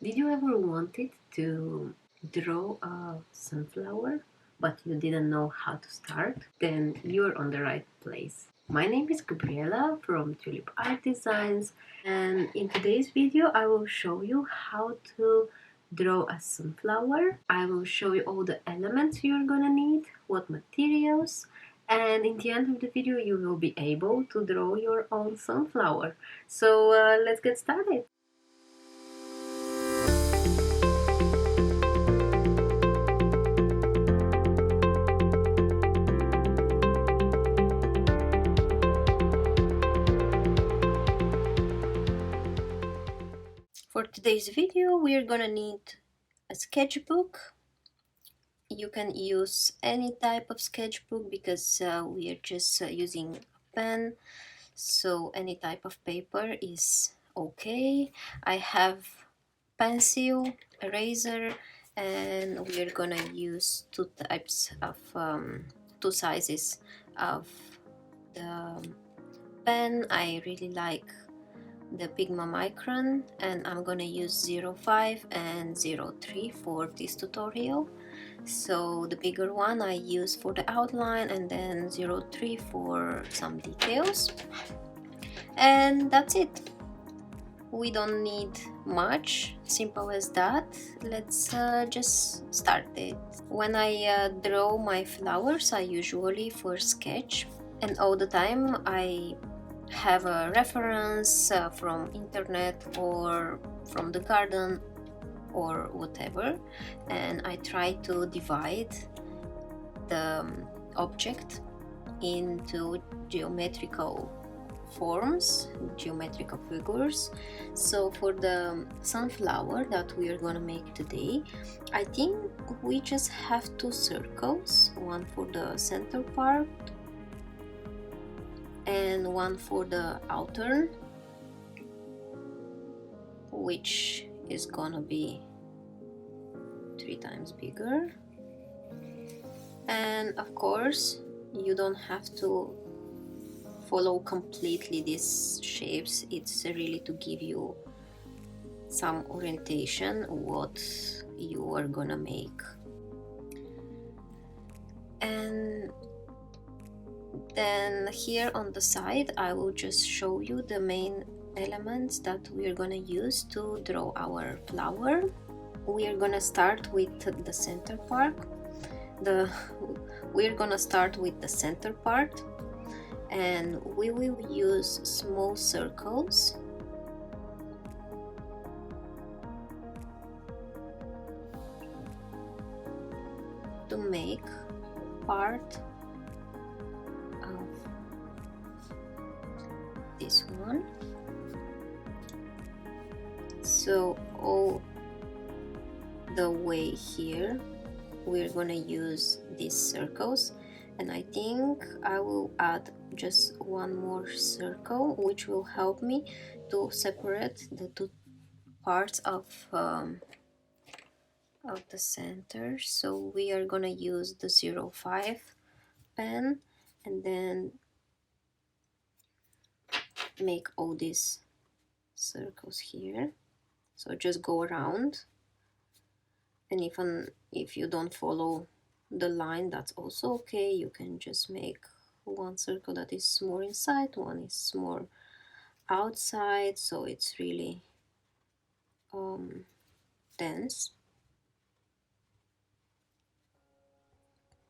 Did you ever wanted to draw a sunflower, but you didn't know how to start? Then you're on the right place. My name is Gabriela from Tulip Art Designs, and in today's video I will show you how to draw a sunflower. I will show you all the elements you're gonna need, what materials, and in the end of the video you will be able to draw your own sunflower. So let's get started. For today's video, we are gonna need a sketchbook. You can use any type of sketchbook because we are just using a pen, so any type of paper is okay. I have pencil, eraser, and we are gonna use two sizes of the pen. I really like the Pigma Micron, and I'm gonna use 0.5 and 0.3 for this tutorial. So the bigger one I use for the outline, and then 0.3 for some details, and that's it. We don't need much, simple as that. Let's just start it. When I draw my flowers, I usually first sketch, and all the time I have a reference from internet or from the garden or whatever, and I try to divide the object into geometrical forms, geometrical figures. So for the sunflower that we are gonna make today, I think we just have two circles, one for the center part and one for the outer, which is gonna be 3 times bigger. And of course you don't have to follow completely these shapes, it's really to give you some orientation what you are gonna make. And then here on the side I will just show you the main elements that we are gonna use to draw our flower. We are gonna start with the center part. We're gonna start with the center part, and we will use small circles to make part of this one. So all the way here we're gonna use these circles, and I think I will add just one more circle which will help me to separate the two parts of the center. So we are gonna use the 0.5 pen and then make all these circles here. So just go around, and even if you don't follow the line, that's also okay. You can just make one circle that is more inside, one is more outside, so it's really dense.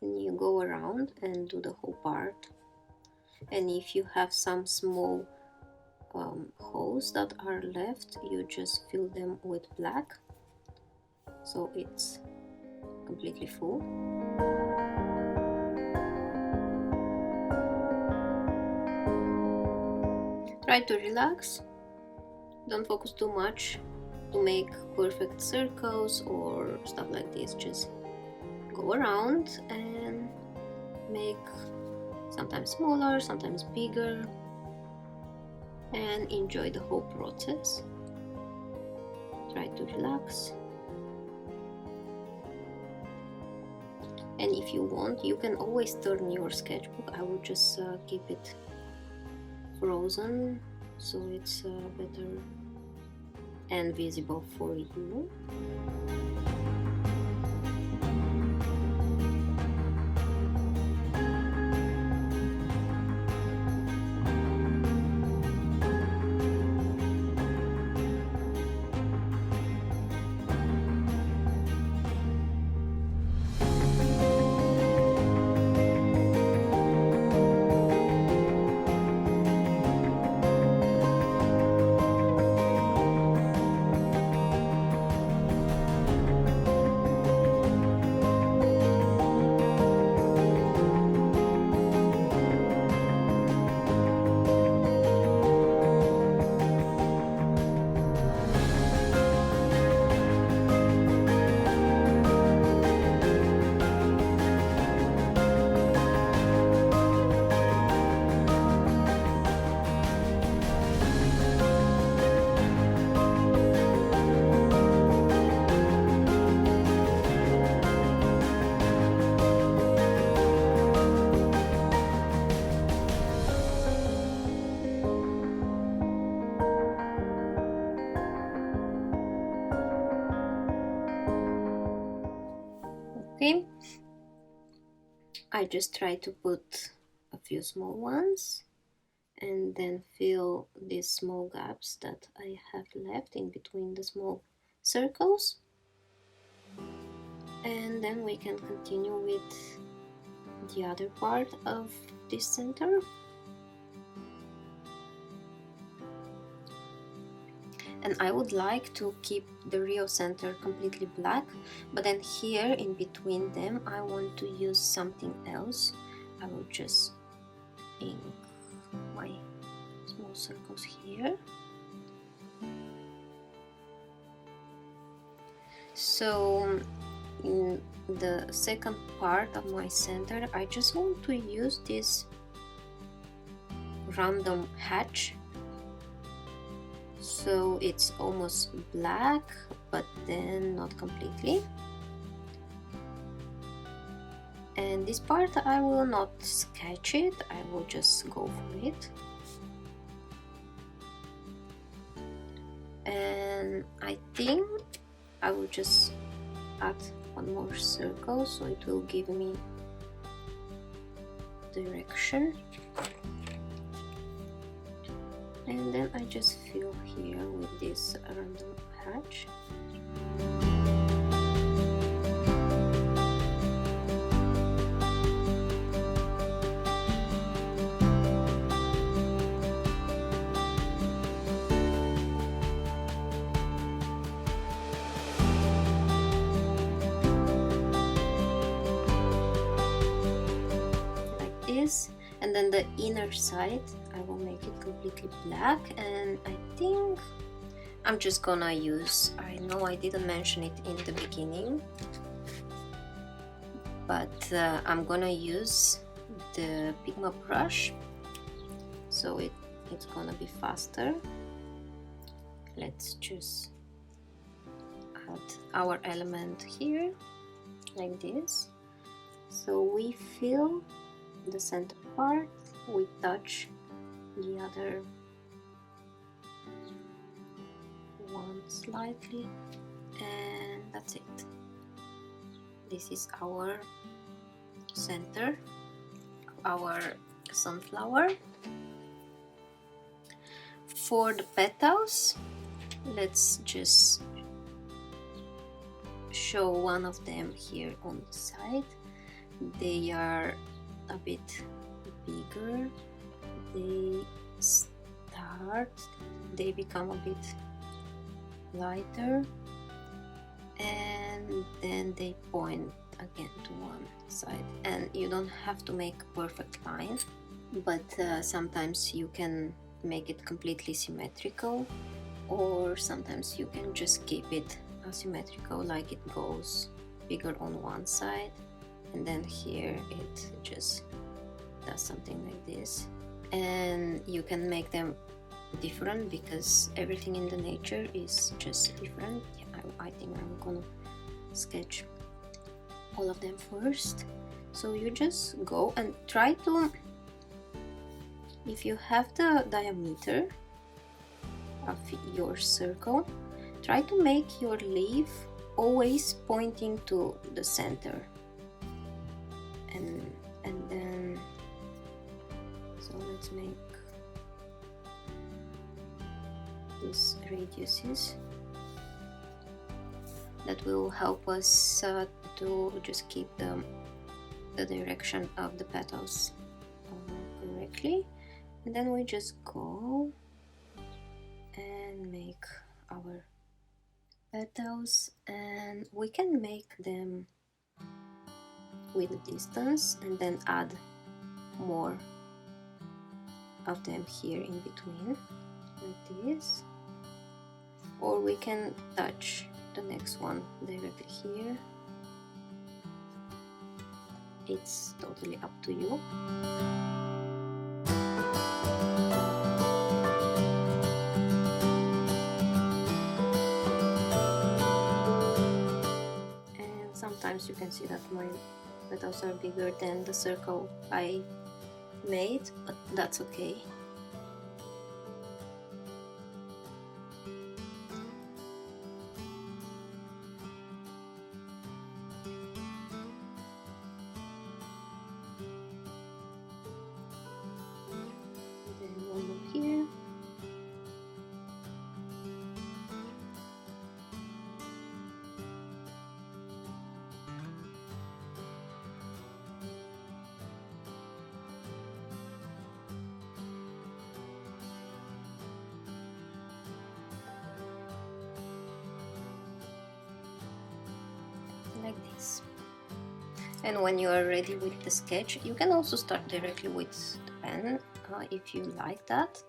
And you go around and do the whole part. And if you have some small holes that are left, you just fill them with black so it's completely full. Try to relax, don't focus too much to make perfect circles or stuff like this. Just go around and make sometimes smaller, sometimes bigger, and enjoy the whole process. Try to relax. And if you want, you can always turn your sketchbook. I will just keep it frozen so it's better and visible for you. Okay, I just try to put a few small ones and then fill these small gaps that I have left in between the small circles, and then we can continue with the other part of this center. And I would like to keep the real center completely black, but then here in between them I want to use something else. I will just ink my small circles here. So in the second part of my center I just want to use this random hatch, so it's almost black but then not completely. And this part I will not sketch it, I will just go for it. And I think I will just add one more circle so it will give me direction. And then I just fill here with this random hatch. Like this. And then the inner side I will make it completely black, and I think I'm just gonna use, I know I didn't mention it in the beginning, but I'm gonna use the Pigma brush, so it's gonna be faster. Let's just add our element here like this. So we fill the center part, we touch the other one slightly, and that's it. This is our center, our sunflower. For the petals, let's just show one of them here on the side. They are a bit bigger, they become a bit lighter, and then they point again to one side. And you don't have to make a perfect line, but sometimes you can make it completely symmetrical, or sometimes you can just keep it asymmetrical, like it goes bigger on one side and then here it just does something like this. And you can make them different because everything in the nature is just different. I think I'm gonna sketch all of them first. So you just go and try to, if you have the diameter of your circle, try to make your leaf always pointing to the center, and then, so let's make these radiuses that will help us to just keep the direction of the petals correctly. And then we just go and make our petals, and we can make them with a distance and then add more of them here in between, like this, or we can touch the next one directly here. It's totally up to you. And sometimes you can see that my petals are bigger than the circle I made, but that's okay. Here. Like this. And when you are ready with the sketch, you can also start directly with the pen if you like that.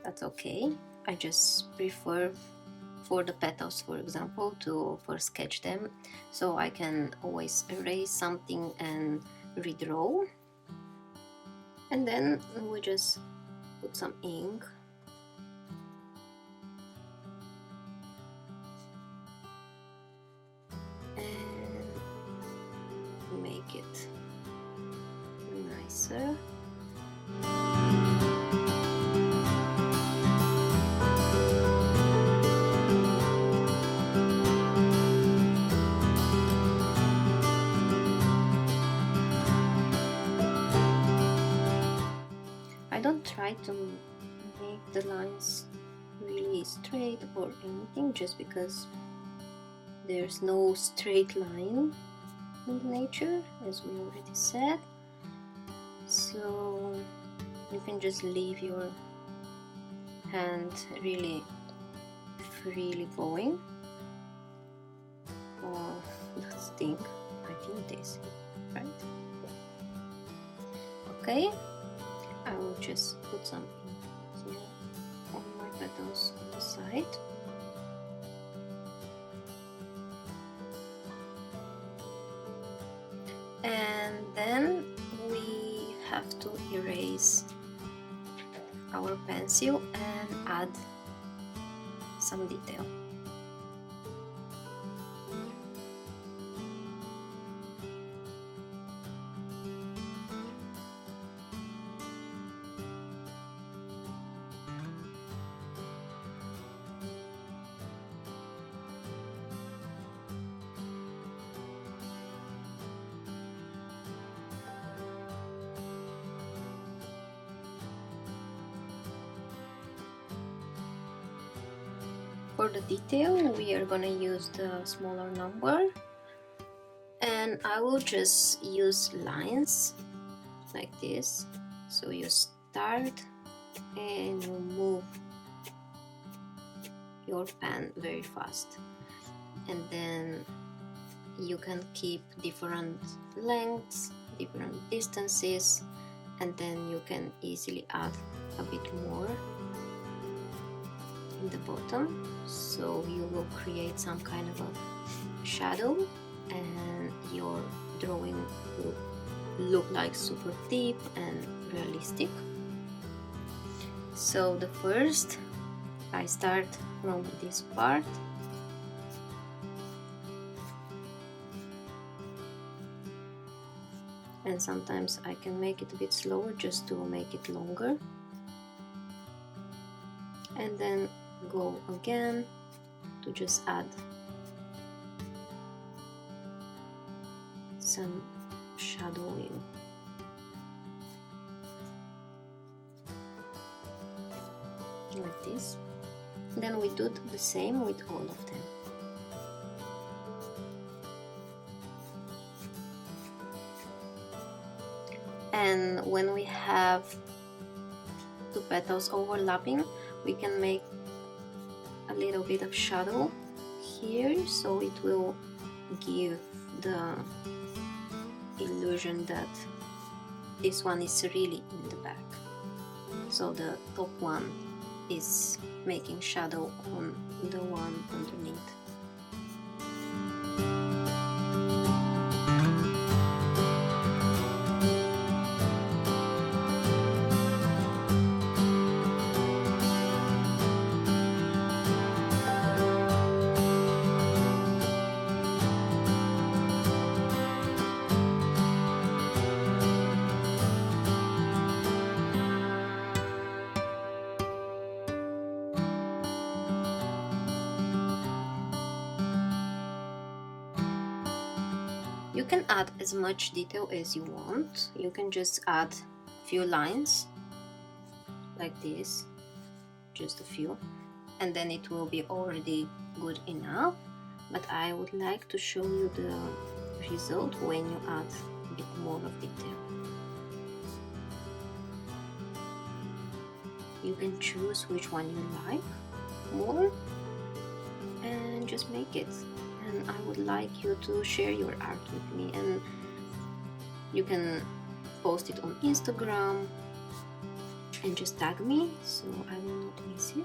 That's okay. I just prefer for the petals, for example, to first sketch them, so I can always erase something and redraw. And then we just put some ink. And make it nicer. I don't try to make the lines really straight or anything, just because there's no straight line in nature, as we already said. So you can just leave your hand really freely going. Oh, that stink. I think this, right? Okay. I will just put some ink here on my petals on the side. And then we have to erase our pencil and add some detail. For the detail, we are gonna use the smaller number, and I will just use lines like this. So you start and you move your pen very fast, and then you can keep different lengths, different distances, and then you can easily add a bit more in the bottom, so you will create some kind of a shadow and your drawing will look like super deep and realistic. So the first, I start from this part, and sometimes I can make it a bit slower just to make it longer, and then go again to to just add some shadowing. Like this. Then we do the same with all of them. And when we have two petals overlapping, we can make a little bit of shadow here, so it will give the illusion that this one is really in the back. So the top one is making shadow on the one underneath. You can add as much detail as you want. You can just add a few lines like this, just a few, and then it will be already good enough. But I would like to show you the result when you add a bit more of detail. You can choose which one you like more and just make it. And I would like you to share your art with me, and you can post it on Instagram and just tag me so I will not miss it.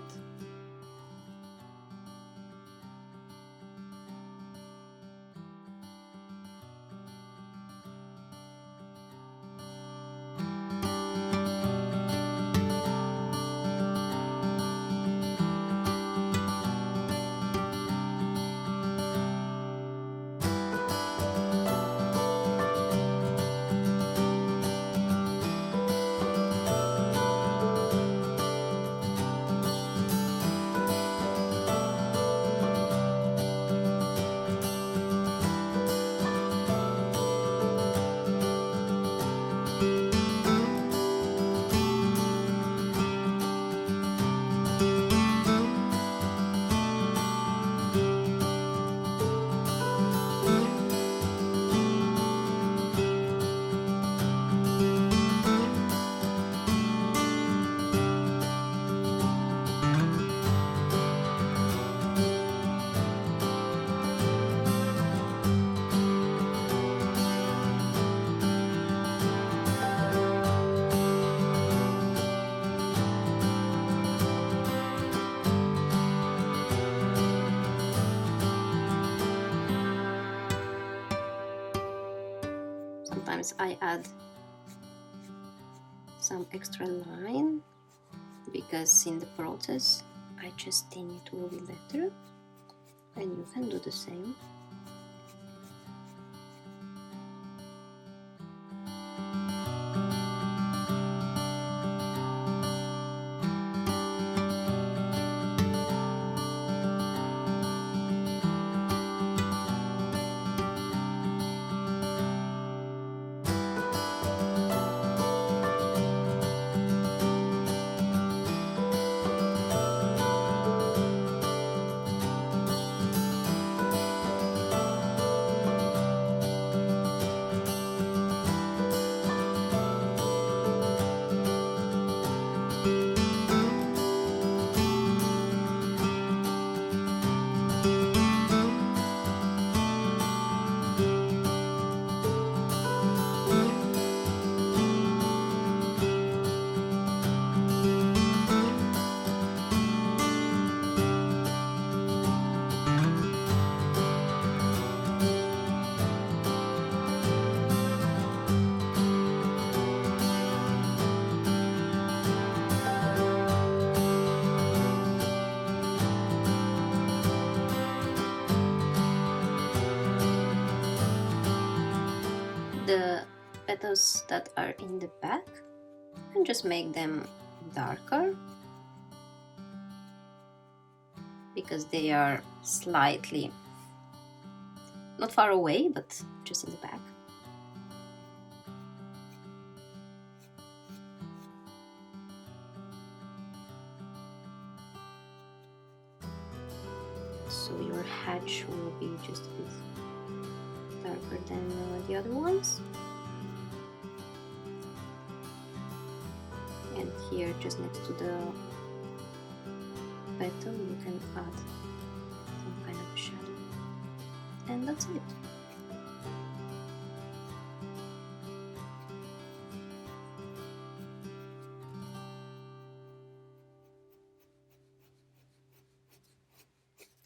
Sometimes I add some extra line because in the process I just think it will be better, and you can do the same. The petals that are in the back and just make them darker. because they are slightly not far away, but just in the back. So your hatch will be just a bit darker than the other ones. And here, just next to the petal, you can add some kind of shadow. And that's it.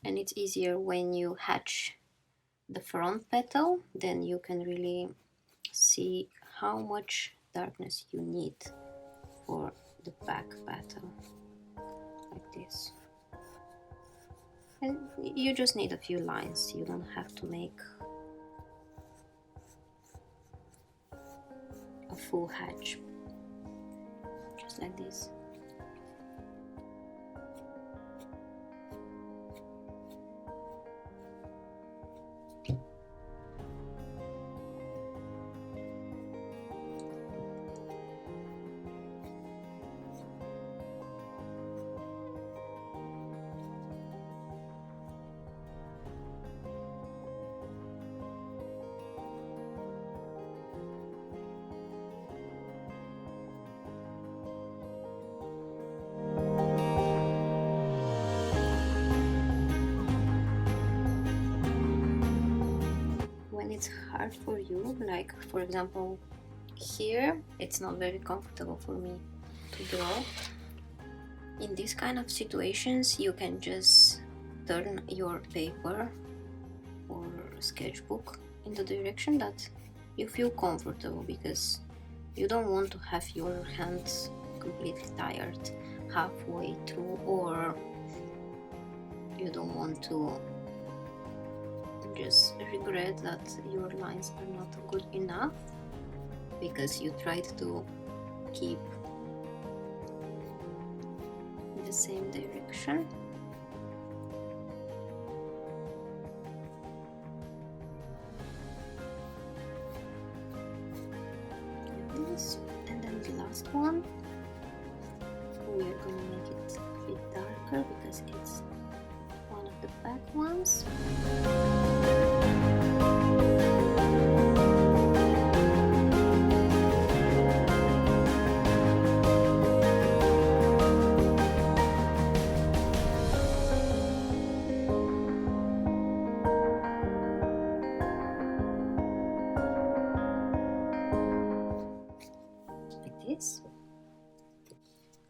And it's easier when you hatch the front petal, then you can really see how much darkness you need for the back petal, like this. And you just need a few lines, you don't have to make a full hatch, just like this. It's hard for you, like for example here it's not very comfortable for me to draw. In these kind of situations you can just turn your paper or sketchbook in the direction that you feel comfortable, because you don't want to have your hands completely tired halfway through, or you don't want to just regret that your lines are not good enough because you tried to keep the same direction. Like this. And then the last one, we are going to make it a bit darker because it's one of the back ones.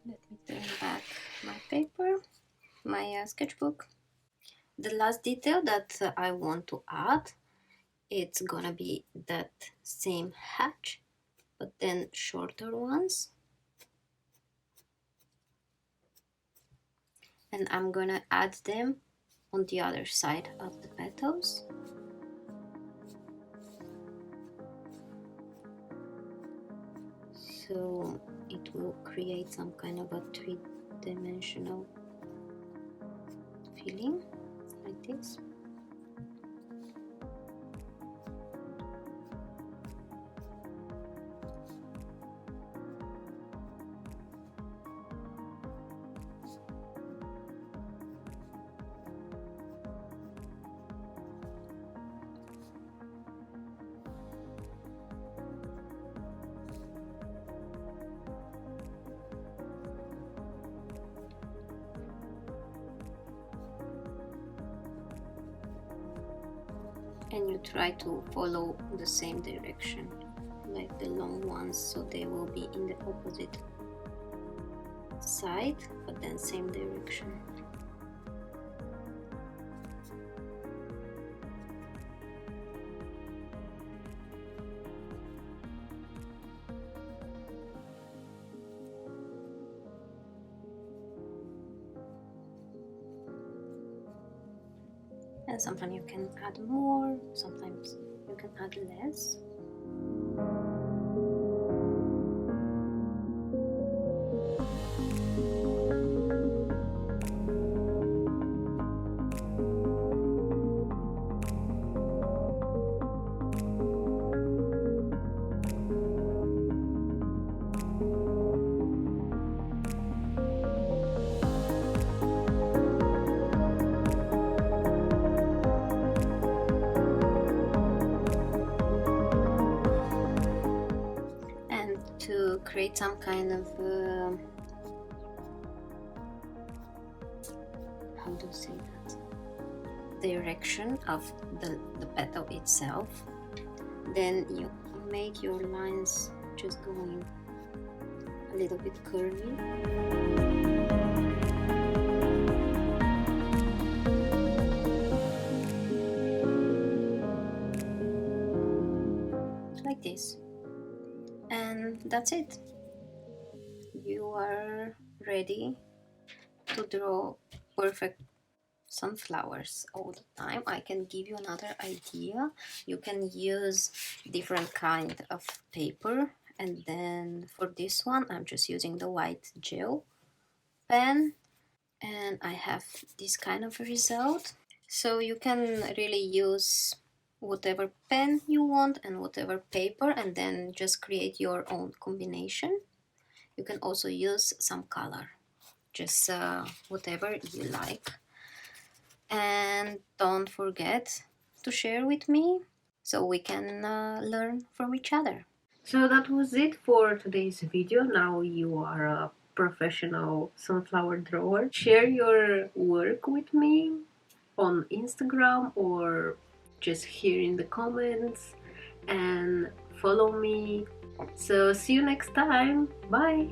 Let me turn back my paper, my sketchbook. The last detail that I want to add, it's gonna be that same hatch, but then shorter ones. And I'm gonna add them on the other side of the petals. So it will create some kind of a three-dimensional feeling, like this. And you try to follow the same direction, like the long ones, so they will be in the opposite side, but then same direction. And sometimes you can add more, sometimes you can add less. create some kind of how to say that, direction of the petal itself. Then you make your lines just going a little bit curvy. Like this. And that's it. You are ready to draw perfect sunflowers all the time. I can give you another idea. You can use different kind of paper, and then for this one I'm just using the white gel pen, and I have this kind of result. So you can really use whatever pen you want and whatever paper, and then just create your own combination. You can also use some color, just whatever you like. And don't forget to share with me so we can learn from each other. So that was it for today's video. Now you are a professional sunflower drawer. Share your work with me on Instagram or just here in the comments, and follow me. So see you next time. Bye.